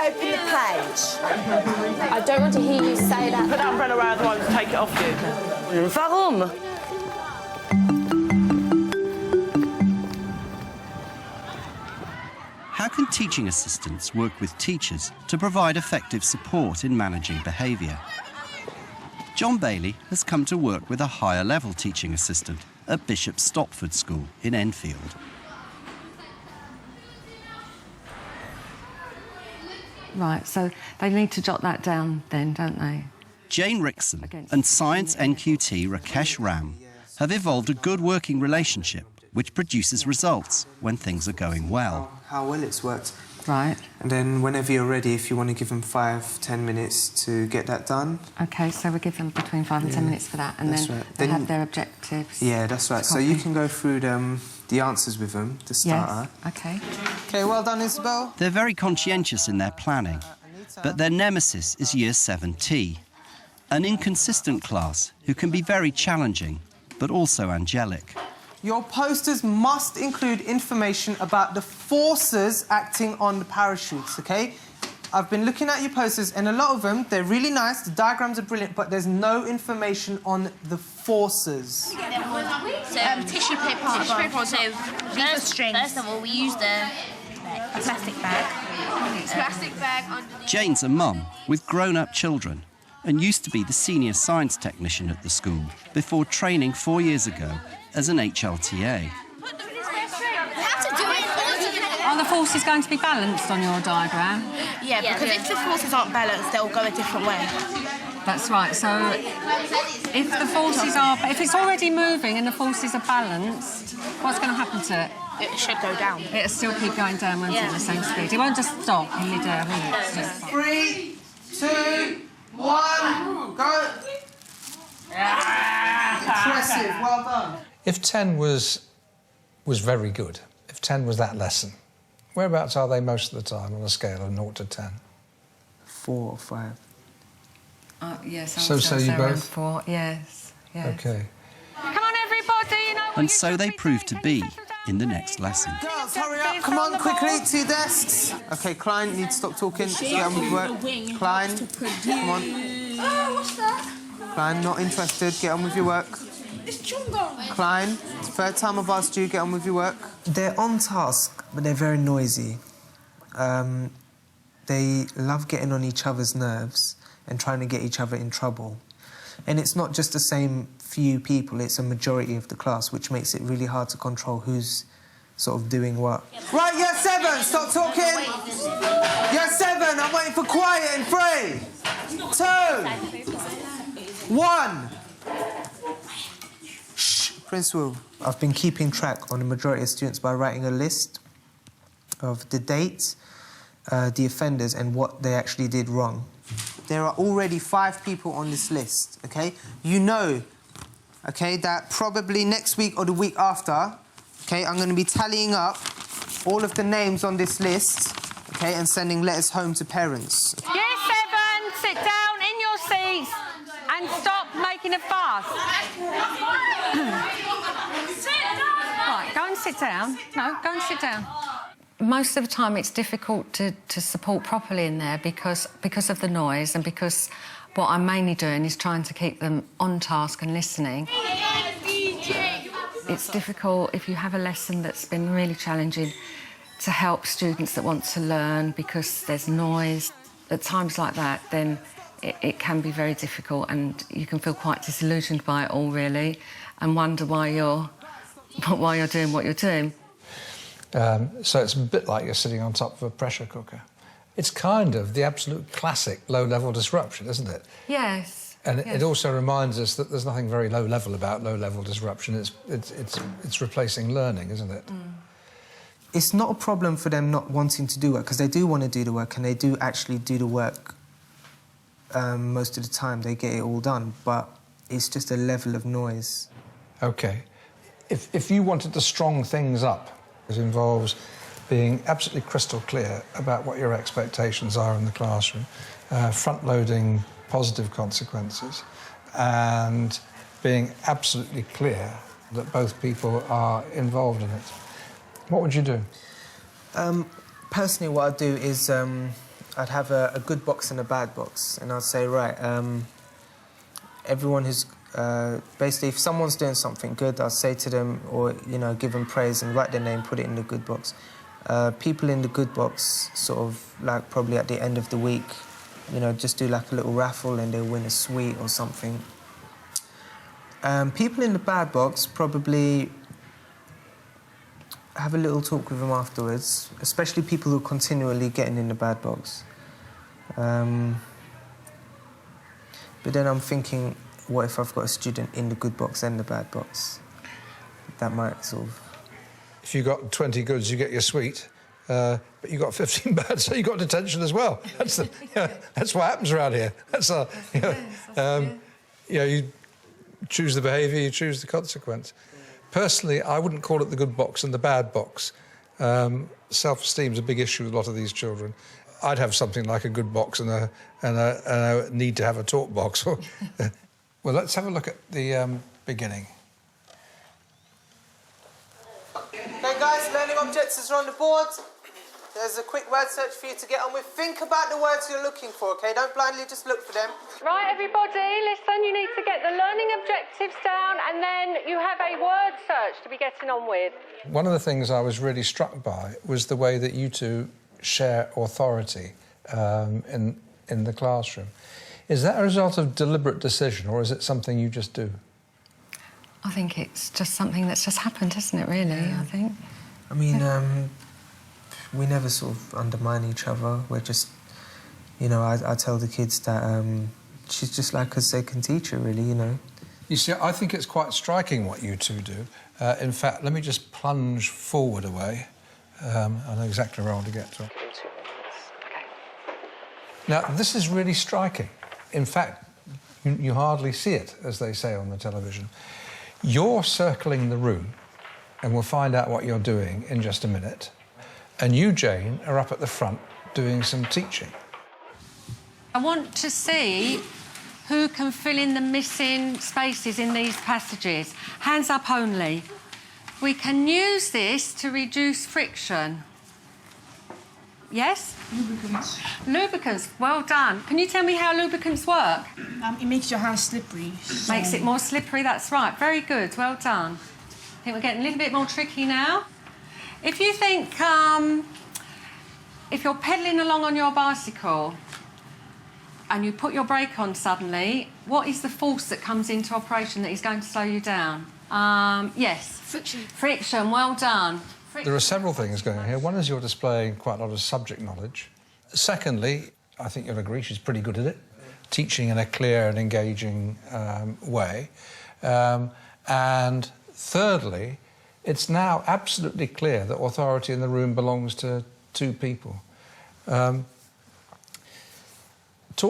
open the page. I don't want to hear you say that. Put that umbrella around the one to take it off you. Warum? How can teaching assistants work with teachers to provide effective support in managing behaviour? John Bailey has come to work with a higher-level teaching assistant at Bishop Stopford School in Enfield. Right, so they need to jot that down then, don't they? Jane Rickson and Science NQT Rakesh Ram have evolved a good working relationship which produces results when things are going well. How well it's worked. Right. And then whenever you're ready, if you want to give them 5-10 minutes to get that done. OK, so we give them between 5 and 10 minutes for that, and then they have their objectives. Yeah, that's right. So you can go through the answers with them, the starter. Yes, OK. OK, well done, Isabel. They're very conscientious in their planning, but their nemesis is Year 7T, an inconsistent class who can be very challenging, but also angelic. Your posters must include information about the forces acting on the parachutes, OK? I've been looking at your posters, and a lot of them, they're really nice, the diagrams are brilliant, but there's no information on the forces. So, tissue paper. Tissue paper, so these are strings. First of all, we used a plastic bag. Underneath. Jane's a mum with grown-up children and used to be the senior science technician at the school before training 4 years ago as an HLTA. Are the forces going to be balanced on your diagram? Yeah, because if the forces aren't balanced, they'll go a different way. That's right, so if the forces are... If it's already moving and the forces are balanced, what's going to happen to it? It should go down. It'll still keep going down, won't it, at the same speed? It won't just stop mid-air, will it? 3, 2, 1, go! Impressive, well done. If 10 was very good, if 10 was that lesson, whereabouts are they most of the time on a scale of 0 to 10? 4 or 5. Yes, So you both? 4, yes. OK. Come on, everybody, you know what And so they prove to be in the next lesson. Girls, hurry up, come on, quickly, to your desks. OK, Klein, you need to stop talking. Get on with work. Klein, come on. Oh, what's that? Klein, not interested, get on with your work. It's Chungo. Klein, it's the third time I've asked you, get on with your work. They're on task, but they're very noisy. They love getting on each other's nerves and trying to get each other in trouble. And it's not just the same few people, it's a majority of the class, which makes it really hard to control who's sort of doing what. Right, Year 7, stop talking! Year 7, I'm waiting for quiet in 3, 2, 1. Shh, Principal. I've been keeping track on the majority of students by writing a list of the dates, the offenders, and what they actually did wrong. There are already 5 people on this list, OK? You know, OK, that probably next week or the week after, OK, I'm going to be tallying up all of the names on this list, OK, and sending letters home to parents. Year 7, sit down in your seats and stop making a fuss. Right, go and sit down. No, go and sit down. Most of the time it's difficult to support properly in there because of the noise and because what I'm mainly doing is trying to keep them on task and listening. It's difficult if you have a lesson that's been really challenging to help students that want to learn because there's noise. At times like that, then it can be very difficult and you can feel quite disillusioned by it all, really, and wonder why you're doing what you're doing. So it's a bit like you're sitting on top of a pressure cooker. It's kind of the absolute classic low-level disruption, isn't it? Yes. And it also reminds us that there's nothing very low-level about low-level disruption. It's replacing learning, isn't it? Mm. It's not a problem for them not wanting to do work, because they do want to do the work and they do actually do the work most of the time. They get it all done, but it's just a level of noise. OK. If you wanted to strong things up, it involves being absolutely crystal clear about what your expectations are in the classroom, front-loading positive consequences, and being absolutely clear that both people are involved in it. What would you do? Personally, what I'd do is I'd have a good box and a bad box, and I'd say, right, everyone who's basically, if someone's doing something good, I'll say to them, or give them praise and write their name, put it in the good box. People in the good box, sort of like probably at the end of the week, just do like a little raffle and they'll win a sweet or something. People in the bad box probably have a little talk with them afterwards, especially people who are continually getting in the bad box. But then I'm thinking, what if I've got a student in the good box and the bad box? That might sort of... If you got 20 goods, you get your sweet, but you got 15 bad, so you got detention as well. That's what happens around here. You choose the behaviour, you choose the consequence. Personally, I wouldn't call it the good box and the bad box. Self-esteem's a big issue with a lot of these children. I'd have something like a good box and a need to have a talk box. Well, let's have a look at the beginning. Okay, guys, learning objectives are on the board. There's a quick word search for you to get on with. Think about the words you're looking for, OK? Don't blindly just look for them. Right, everybody, listen, you need to get the learning objectives down and then you have a word search to be getting on with. One of the things I was really struck by was the way that you two share authority in the classroom. Is that a result of deliberate decision, or is it something you just do? I think it's just something that's just happened, hasn't it, really, I think? I mean, we never sort of undermine each other. We're just, I tell the kids that she's just like a second teacher, really, You see, I think it's quite striking what you two do. In fact, let me just plunge forward a way. I know exactly where I want to get to. Now, this is really striking. In fact, you hardly see it, as they say on the television. You're circling the room, and we'll find out what you're doing in just a minute. And you, Jane, are up at the front doing some teaching. I want to see who can fill in the missing spaces in these passages. Hands up only. We can use this to reduce friction. Yes? Lubricants. Lubricants, well done. Can you tell me how lubricants work? It makes your hands slippery. So... Makes it more slippery, that's right. Very good, well done. I think we're getting a little bit more tricky now. If you think, if you're pedalling along on your bicycle and you put your brake on suddenly, what is the force that comes into operation that is going to slow you down? Yes. Friction. Friction, well done. There are several things going on here. One is you're displaying quite a lot of subject knowledge. Secondly, I think you'll agree she's pretty good at it, teaching in a clear and engaging way. And thirdly, it's now absolutely clear that authority in the room belongs to two people. Talk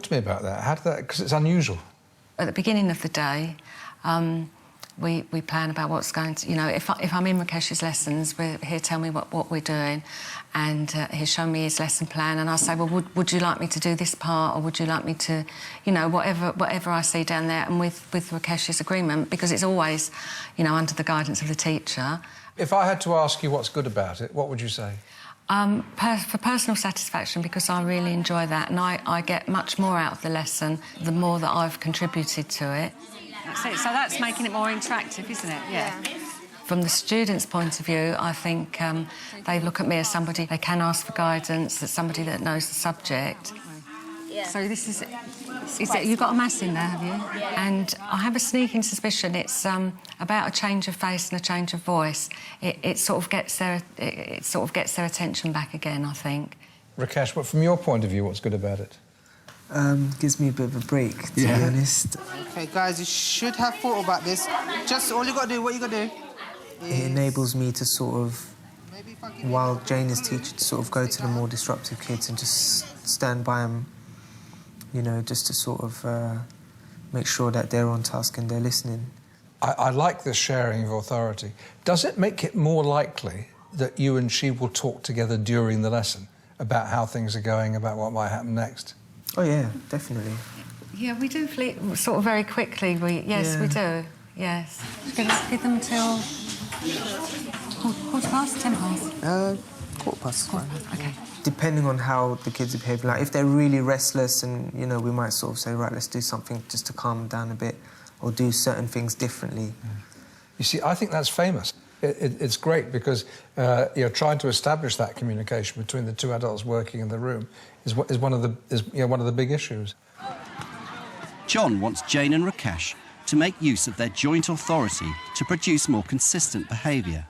to me about that. How did that... because it's unusual. At the beginning of the day, we plan about what's going to... if I'm in Rakesh's lessons, he'll tell me what we're doing, and he'll show me his lesson plan, and I'll say, well, would you like me to do this part, or would you like me to... whatever I see down there, and with Rakesh's agreement, because it's always, under the guidance of the teacher. If I had to ask you what's good about it, what would you say? For personal satisfaction, because I really enjoy that, and I get much more out of the lesson the more that I've contributed to it. That's it. So that's making it more interactive, isn't it? Yeah. From the students' point of view, I think they look at me as somebody they can ask for guidance, as somebody that knows the subject. Yeah. So this is it, you've got a mass in there, have you? Yeah. And I have a sneaking suspicion it's about a change of face and a change of voice. It sort of gets their attention back again, I think. Rakesh, but from your point of view, what's good about it? Gives me a bit of a break, to be honest. OK, guys, you should have thought about this. Just all you got to do, what you got to do... It enables me to sort of, while Jane is teaching, to sort of go to the more disruptive kids and just stand by them, just to sort of make sure that they're on task and they're listening. I like this sharing of authority. Does it make it more likely that you and she will talk together during the lesson about how things are going, about what might happen next? Oh, yeah, definitely. Yeah, we do sort of very quickly. We do, yes. Give them till... quarter past, 10 past? 1/4 fine. Okay. Depending on how the kids are behaving. Like, if they're really restless and, you know, we might sort of say, right, let's do something just to calm them down a bit or do certain things differently. You see, I think that's famous. It's great because trying to establish that communication between the two adults working in the room is one of the big issues. John wants Jane and Rakesh to make use of their joint authority to produce more consistent behaviour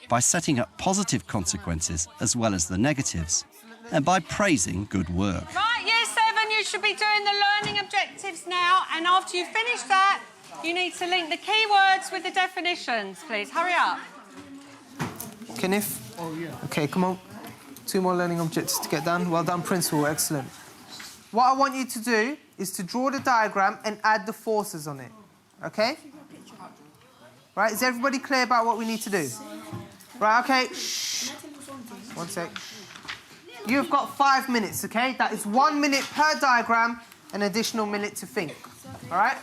by setting up positive consequences as well as the negatives, and by praising good work. Right, Year 7, you should be doing the learning objectives now, and after you finish that, you need to link the keywords with the definitions, please. Hurry up. Kenneth? Oh, yeah. OK, come on. 2 more learning objectives to get done. Well done, Principal. Excellent. What I want you to do is to draw the diagram and add the forces on it. OK? Right, is everybody clear about what we need to do? Right, OK. Shh. 1 sec. You've got 5 minutes, OK? That is 1 minute per diagram, an additional minute to think. All right?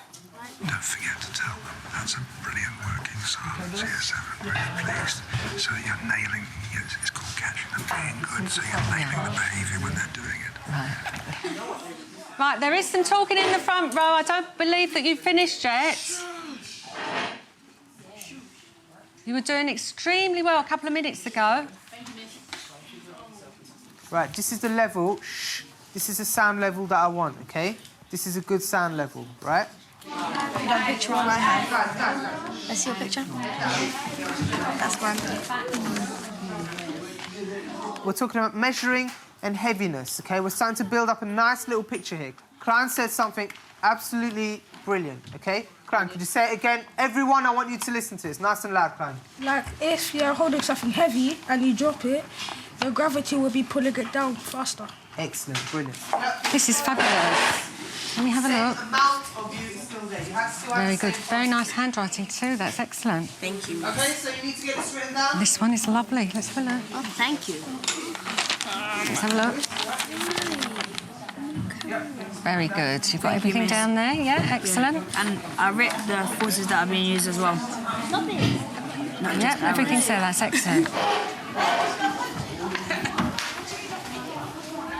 Don't forget to tell them that's a brilliant working style of Year 7. Really pleased. So you're nailing, it's called catching them being good, so you're nailing the behaviour when they're doing it. Right, there is some talking in the front row. I don't believe that you've finished yet. You were doing extremely well a couple of minutes ago. Right, this is the level. Shh. This is the sound level that I want, OK? This is a good sound level, right? You got a picture on my hand. Let's see your picture. That's one. We're talking about measuring and heaviness, OK? We're starting to build up a nice little picture here. Klein said something absolutely brilliant, OK? Klein, could you say it again? Everyone, I want you to listen to this. Nice and loud, Klein. Like, if you're holding something heavy and you drop it, the gravity will be pulling it down faster. Excellent, brilliant. This is fabulous. Let me have a look. Amount of you is still there. You have to Very good. Very nice handwriting too. That's excellent. Thank you. OK, so you need to get this written down. This one is lovely. Let's have a look. Oh, thank you. Let's have a look. Very good. You've got everything down there, yeah? Excellent. And I read the forces that are being used as well. Yeah, everything's there. That's excellent.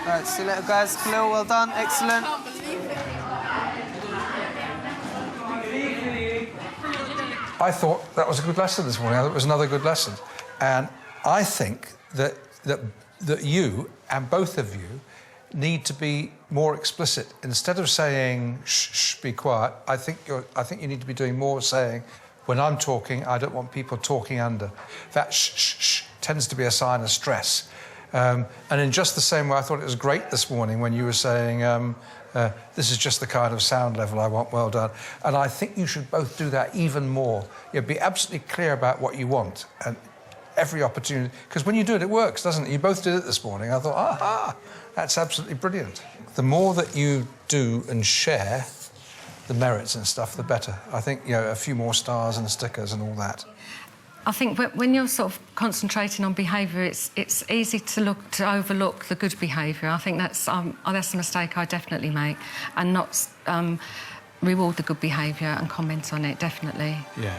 Right, see you later, guys. Khalil, well done. Excellent. I thought that was a good lesson this morning. I thought it was another good lesson. And I think that you, and both of you, need to be more explicit. Instead of saying, shh, shh, be quiet, I think you need to be doing more saying, when I'm talking, I don't want people talking under. That shh, shh, shh tends to be a sign of stress. And in just the same way, I thought it was great this morning when you were saying, this is just the kind of sound level I want, well done. And I think you should both do that even more. Be absolutely clear about what you want and every opportunity. Because when you do it, it works, doesn't it? You both did it this morning. I thought, aha, that's absolutely brilliant. The more that you do and share the merits and stuff, the better. I think, a few more stars and stickers and all that. I think when you're sort of concentrating on behaviour, it's easy to overlook the good behaviour. I think that's a mistake I definitely make, and not reward the good behaviour and comment on it, definitely. Yeah.